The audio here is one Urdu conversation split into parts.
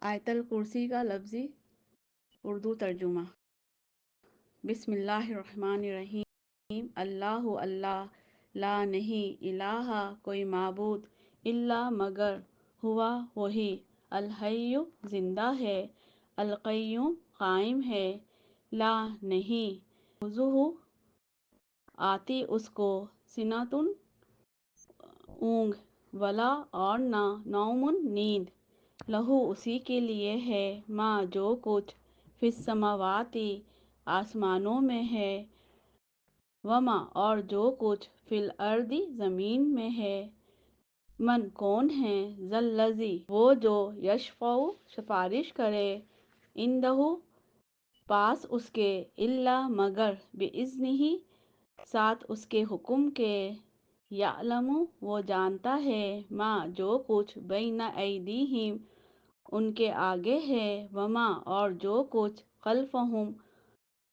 آیت الکرسی کا لفظی اردو ترجمہ۔ بسم اللہ الرحمن الرحیم۔ اللہ اللہ، لا نہیں، الہ کوئی معبود، الا مگر، ہوا وہی، الحی زندہ ہے، القیوم قائم ہے، لا نہیں، خذوہ آتی اس کو، سنتن اونگ، ولا اور نہ، نومن نیند، لہو اسی کے لیے ہے، ما جو کچھ، فی السماواتی آسمانوں میں ہے، وما اور جو کچھ، فی الارض زمین میں ہے، من کون ہے، ذالذی وہ جو، یشفع سفارش کرے، عندہ پاس اس کے، الا مگر، باذنہ ساتھ اس کے حکم کے، یعلم وہ جانتا ہے، ما جو کچھ، بین ایدیہم ان کے آگے ہے، وما اور جو کچھ، خلفہم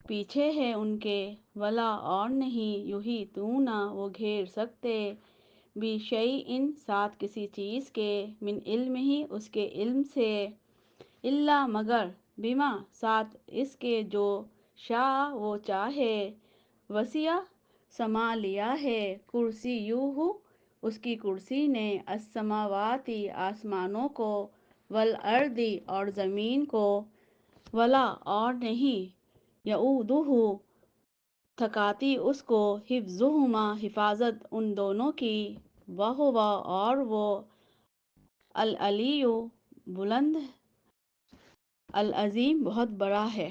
پیچھے ہے ان کے، ولا اور نہیں، یحیطون وہ گھیر سکتے، بشیء ساتھ کسی چیز کے، من علمہ اس کے علم سے، الا مگر، بما ساتھ اس کے جو، شاء وہ چاہے، وسع سما لیا ہے، کرسیہ اس کی کرسی نے، السماواتی آسمانوں کو، والارض اور زمین کو، ولا اور نہیں، یعودہ تھکاتی اس کو، حفظہما حفاظت ان دونوں کی، وہو اور وہ، العلی بلند، العظیم بہت بڑا ہے۔